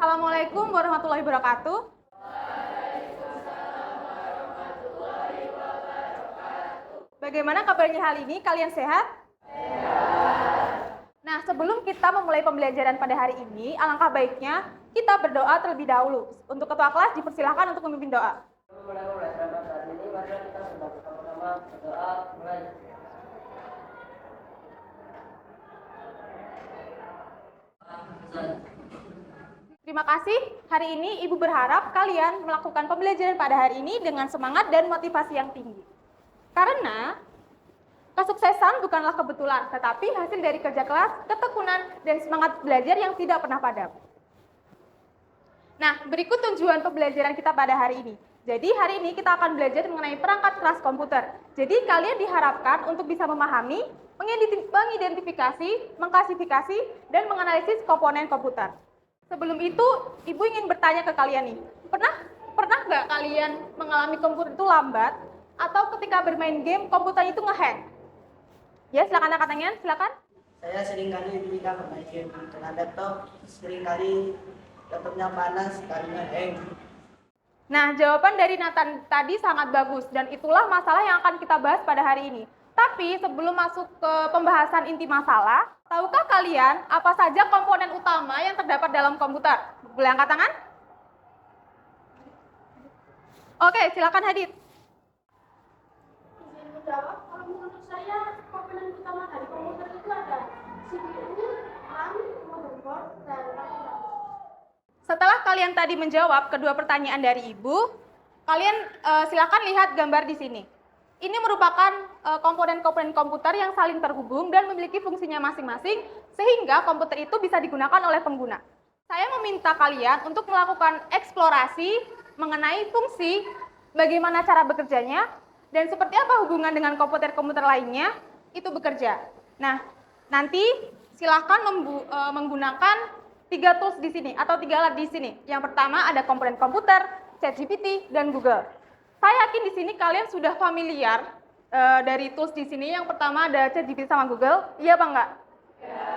Assalamualaikum warahmatullahi wabarakatuh. Bagaimana kabarnya hari ini? Kalian sehat? Nah, sebelum kita memulai pembelajaran pada hari ini, alangkah baiknya kita berdoa terlebih dahulu. Untuk ketua kelas dipersilahkan untuk memimpin doa. Terima kasih. Hari ini Ibu berharap kalian melakukan pembelajaran pada hari ini dengan semangat dan motivasi yang tinggi. Karena kesuksesan bukanlah kebetulan, tetapi hasil dari kerja keras, ketekunan, dan semangat belajar yang tidak pernah padam. Nah, berikut tujuan pembelajaran kita pada hari ini. Jadi hari ini kita akan belajar mengenai perangkat keras komputer. Jadi kalian diharapkan untuk bisa memahami, mengidentifikasi, mengklasifikasi, dan menganalisis komponen komputer. Sebelum itu, Ibu ingin bertanya ke kalian nih, pernah nggak kalian mengalami komputer itu lambat, atau ketika bermain game komputer itu ngehang? Ya, silakan angkat tangan, silakan. Saya sering kali ketika bermain game dengan laptop, sering kali laptopnya panas karena hang. Nah, jawaban dari Nathan tadi sangat bagus, dan itulah masalah yang akan kita bahas pada hari ini. Tapi sebelum masuk ke pembahasan inti masalah, tahukah kalian apa saja komponen utama yang terdapat dalam komputer? Boleh angkat tangan? Oke, silakan Hadid. Izin menjawab, kalau menurut saya komponen utama dari komputer itu ada CPU, RAM, motherboard, dan RAM. Setelah kalian tadi menjawab kedua pertanyaan dari Ibu, kalian silakan lihat gambar di sini. Ini merupakan komponen-komponen komputer yang saling terhubung dan memiliki fungsinya masing-masing, sehingga komputer itu bisa digunakan oleh pengguna. Saya meminta kalian untuk melakukan eksplorasi mengenai fungsi, bagaimana cara bekerjanya, dan seperti apa hubungan dengan komputer-komputer lainnya itu bekerja. Nah, nanti silakan menggunakan 3 tools di sini atau 3 alat di sini. Yang pertama ada komponen komputer, ChatGPT, dan Google. Saya yakin di sini kalian sudah familiar dari tools di sini. Yang pertama ada ChatGPT sama Google. Iya apa enggak? Iya.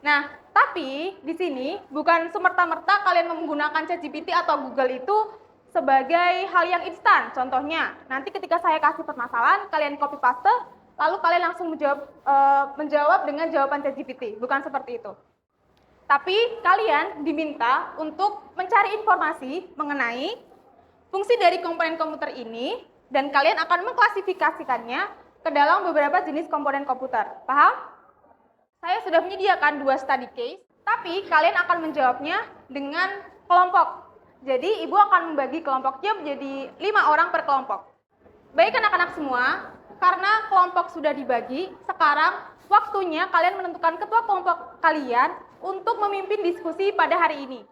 Nah, tapi di sini bukan semerta-merta kalian menggunakan ChatGPT atau Google itu sebagai hal yang instan. Contohnya, nanti ketika saya kasih permasalahan, kalian copy paste, lalu kalian langsung menjawab dengan jawaban ChatGPT. Bukan seperti itu. Tapi kalian diminta untuk mencari informasi mengenai fungsi dari komponen komputer ini, dan kalian akan mengklasifikasikannya ke dalam beberapa jenis komponen komputer. Paham? Saya sudah menyediakan 2 study case, tapi kalian akan menjawabnya dengan kelompok. Jadi, Ibu akan membagi kelompoknya menjadi 5 orang per kelompok. Baik anak-anak semua, karena kelompok sudah dibagi, sekarang waktunya kalian menentukan ketua kelompok kalian untuk memimpin diskusi pada hari ini.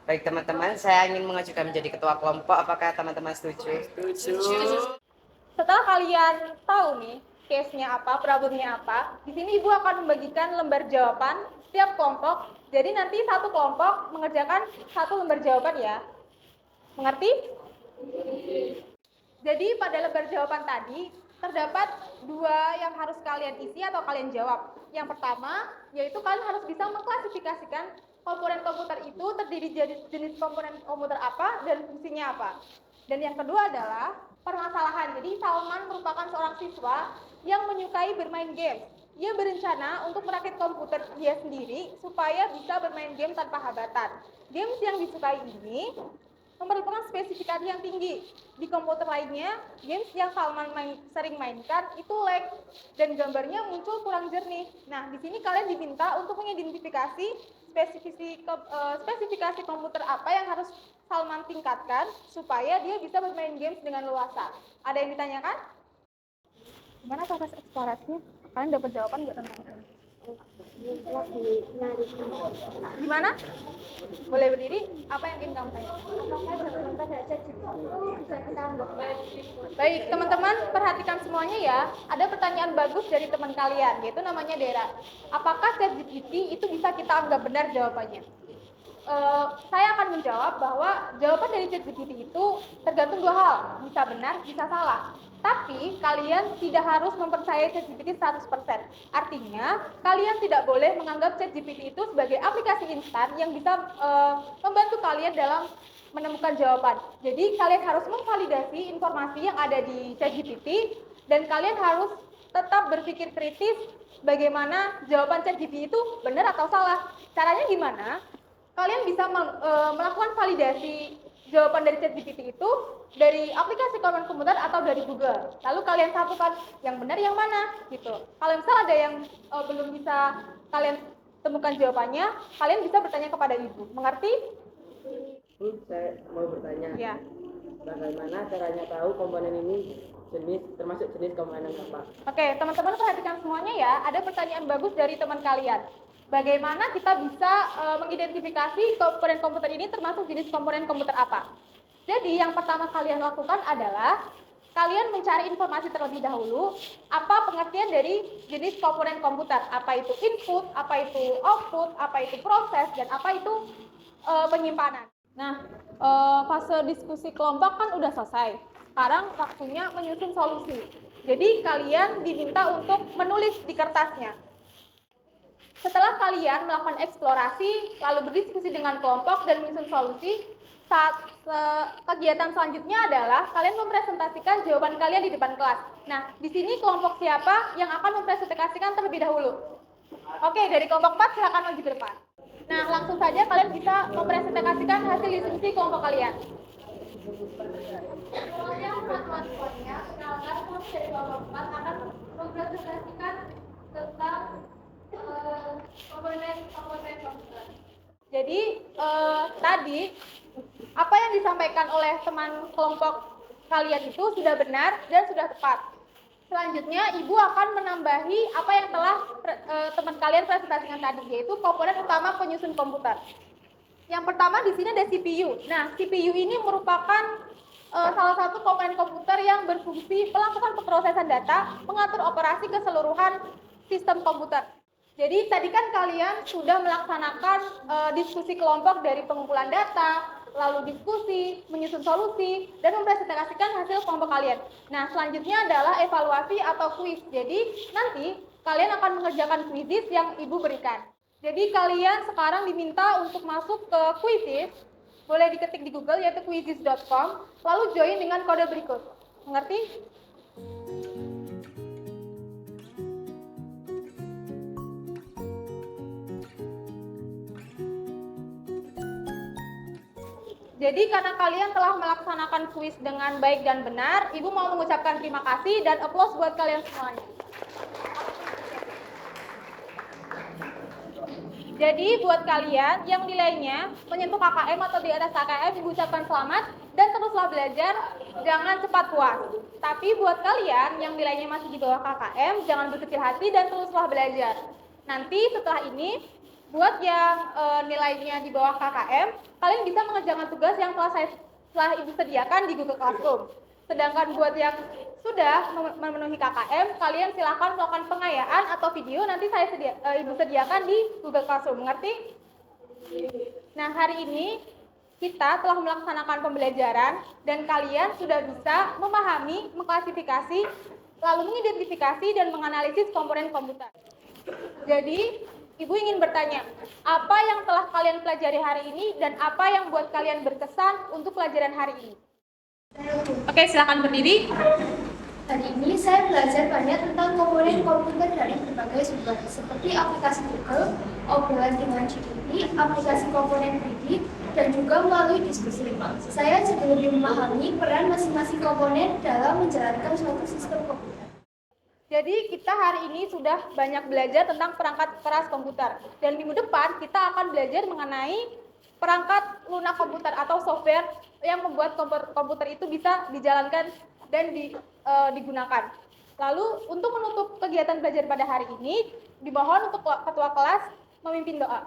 Baik teman-teman, saya ingin mengajukan menjadi ketua kelompok. Apakah teman-teman setuju? Setuju. Setelah kalian tahu nih case-nya apa, problemnya apa, di sini Ibu akan membagikan lembar jawaban setiap kelompok. Jadi nanti satu kelompok mengerjakan 1 lembar jawaban ya. Mengerti? Jadi pada lembar jawaban tadi terdapat 2 yang harus kalian isi atau kalian jawab. Yang pertama, yaitu kalian harus bisa mengklasifikasikan komponen komputer itu terdiri dari jenis komponen komputer apa dan fungsinya apa. Dan yang kedua adalah permasalahan. Jadi Salman merupakan seorang siswa yang menyukai bermain game. Ia berencana untuk merakit komputer dia sendiri supaya bisa bermain game tanpa hambatan. Games yang disukai ini memerlukan spesifikasi yang tinggi. Di komputer lainnya, games yang Salman sering mainkan itu lag dan gambarnya muncul kurang jernih. Nah, di sini kalian diminta untuk mengidentifikasi spesifikasi komputer apa yang harus Salman tingkatkan supaya dia bisa bermain games dengan leluasa. Ada yang ditanyakan? Gimana proses eksplorasinya? Kalian dapat jawaban nggak tentang ini? Gimana? Boleh berdiri? Apa yang ingin kamu tanya? Baik, teman-teman perhatikan semuanya ya. Ada pertanyaan bagus dari teman kalian, yaitu namanya Dera. Apakah ChatGPT itu bisa kita anggap benar jawabannya? Saya akan menjawab bahwa jawaban dari ChatGPT itu tergantung 2 hal, bisa benar, bisa salah. Tapi kalian tidak harus mempercayai ChatGPT 100%. Artinya, kalian tidak boleh menganggap ChatGPT itu sebagai aplikasi instan yang bisa membantu kalian dalam menemukan jawaban. Jadi, kalian harus memvalidasi informasi yang ada di ChatGPT dan kalian harus tetap berpikir kritis bagaimana jawaban ChatGPT itu benar atau salah. Caranya gimana? Kalian bisa melakukan validasi jawaban dari ChatGPT itu dari aplikasi komputer atau dari Google. Lalu kalian satukan yang benar yang mana gitu. Kalau misal ada yang belum bisa kalian temukan jawabannya, kalian bisa bertanya kepada ibu. Mengerti? Saya mau bertanya, Ya. bagaimana caranya tahu komponen ini termasuk jenis komponen apa? Oke, teman-teman perhatikan semuanya ya. Ada pertanyaan bagus dari teman kalian. Bagaimana kita bisa mengidentifikasi komponen komputer ini termasuk jenis komponen komputer apa? Jadi yang pertama kalian lakukan adalah kalian mencari informasi terlebih dahulu apa pengertian dari jenis komponen komputer. Apa itu input, apa itu output, apa itu proses, dan apa itu penyimpanan. Nah, fase diskusi kelompok kan udah selesai. Sekarang waktunya menyusun solusi. Jadi kalian diminta untuk menulis di kertasnya. Setelah kalian melakukan eksplorasi, lalu berdiskusi dengan kelompok dan menyusun solusi, kegiatan selanjutnya adalah kalian mempresentasikan jawaban kalian di depan kelas. Nah, di sini kelompok siapa yang akan mempresentasikan terlebih dahulu? Oke, dari kelompok 4 silakan maju ke depan. Nah, langsung saja kalian bisa mempresentasikan hasil diskusi kelompok kalian. Teman-temannya, sekarang kelompok dari kelompok 4 akan mempresentasikan tentang komponen komputer. Jadi tadi apa yang disampaikan oleh teman kelompok kalian itu sudah benar dan sudah tepat. Selanjutnya ibu akan menambahi apa yang telah teman kalian presentasikan tadi, yaitu komponen utama penyusun komputer. Yang pertama di sini ada CPU. Nah, CPU ini merupakan salah satu komponen komputer yang berfungsi melakukan pemrosesan data, mengatur operasi keseluruhan sistem komputer. Jadi tadi kan kalian sudah melaksanakan diskusi kelompok dari pengumpulan data, lalu diskusi, menyusun solusi, dan mempresentasikan hasil kelompok kalian. Nah, selanjutnya adalah evaluasi atau kuis. Jadi nanti kalian akan mengerjakan kuisis yang ibu berikan. Jadi kalian sekarang diminta untuk masuk ke kuisis, boleh diketik di Google yaitu quizzes.com, lalu join dengan kode berikut. Mengerti? Jadi karena kalian telah melaksanakan kuis dengan baik dan benar, Ibu mau mengucapkan terima kasih dan applause buat kalian semuanya. Jadi buat kalian yang nilainya menyentuh KKM atau di atas KKM, Ibu ucapkan selamat dan teruslah belajar, jangan cepat puas. Tapi buat kalian yang nilainya masih di bawah KKM, jangan berkecil hati dan teruslah belajar. Nanti setelah ini, buat yang nilainya di bawah KKM, kalian bisa mengerjakan tugas yang telah Ibu sediakan di Google Classroom. Sedangkan buat yang sudah memenuhi KKM, kalian silakan melakukan pengayaan atau video nanti Ibu sediakan di Google Classroom. Mengerti? Nah, hari ini kita telah melaksanakan pembelajaran dan kalian sudah bisa memahami, mengklasifikasi, lalu mengidentifikasi dan menganalisis komponen komputer. Jadi, Ibu ingin bertanya, apa yang telah kalian pelajari hari ini dan apa yang buat kalian berkesan untuk pelajaran hari ini? Oke, silakan berdiri. Hari ini saya belajar banyak tentang komponen komputer dari berbagai sumber, seperti aplikasi Google, obrolan dengan GPT, aplikasi komponen 3D, dan juga melalui diskusi. Saya jadi lebih memahami peran masing-masing komponen dalam menjalankan suatu sistem komputer. Jadi kita hari ini sudah banyak belajar tentang perangkat keras komputer. Dan minggu depan kita akan belajar mengenai perangkat lunak komputer atau software yang membuat komputer itu bisa dijalankan dan digunakan. Lalu untuk menutup kegiatan belajar pada hari ini, dimohon untuk ketua kelas memimpin doa.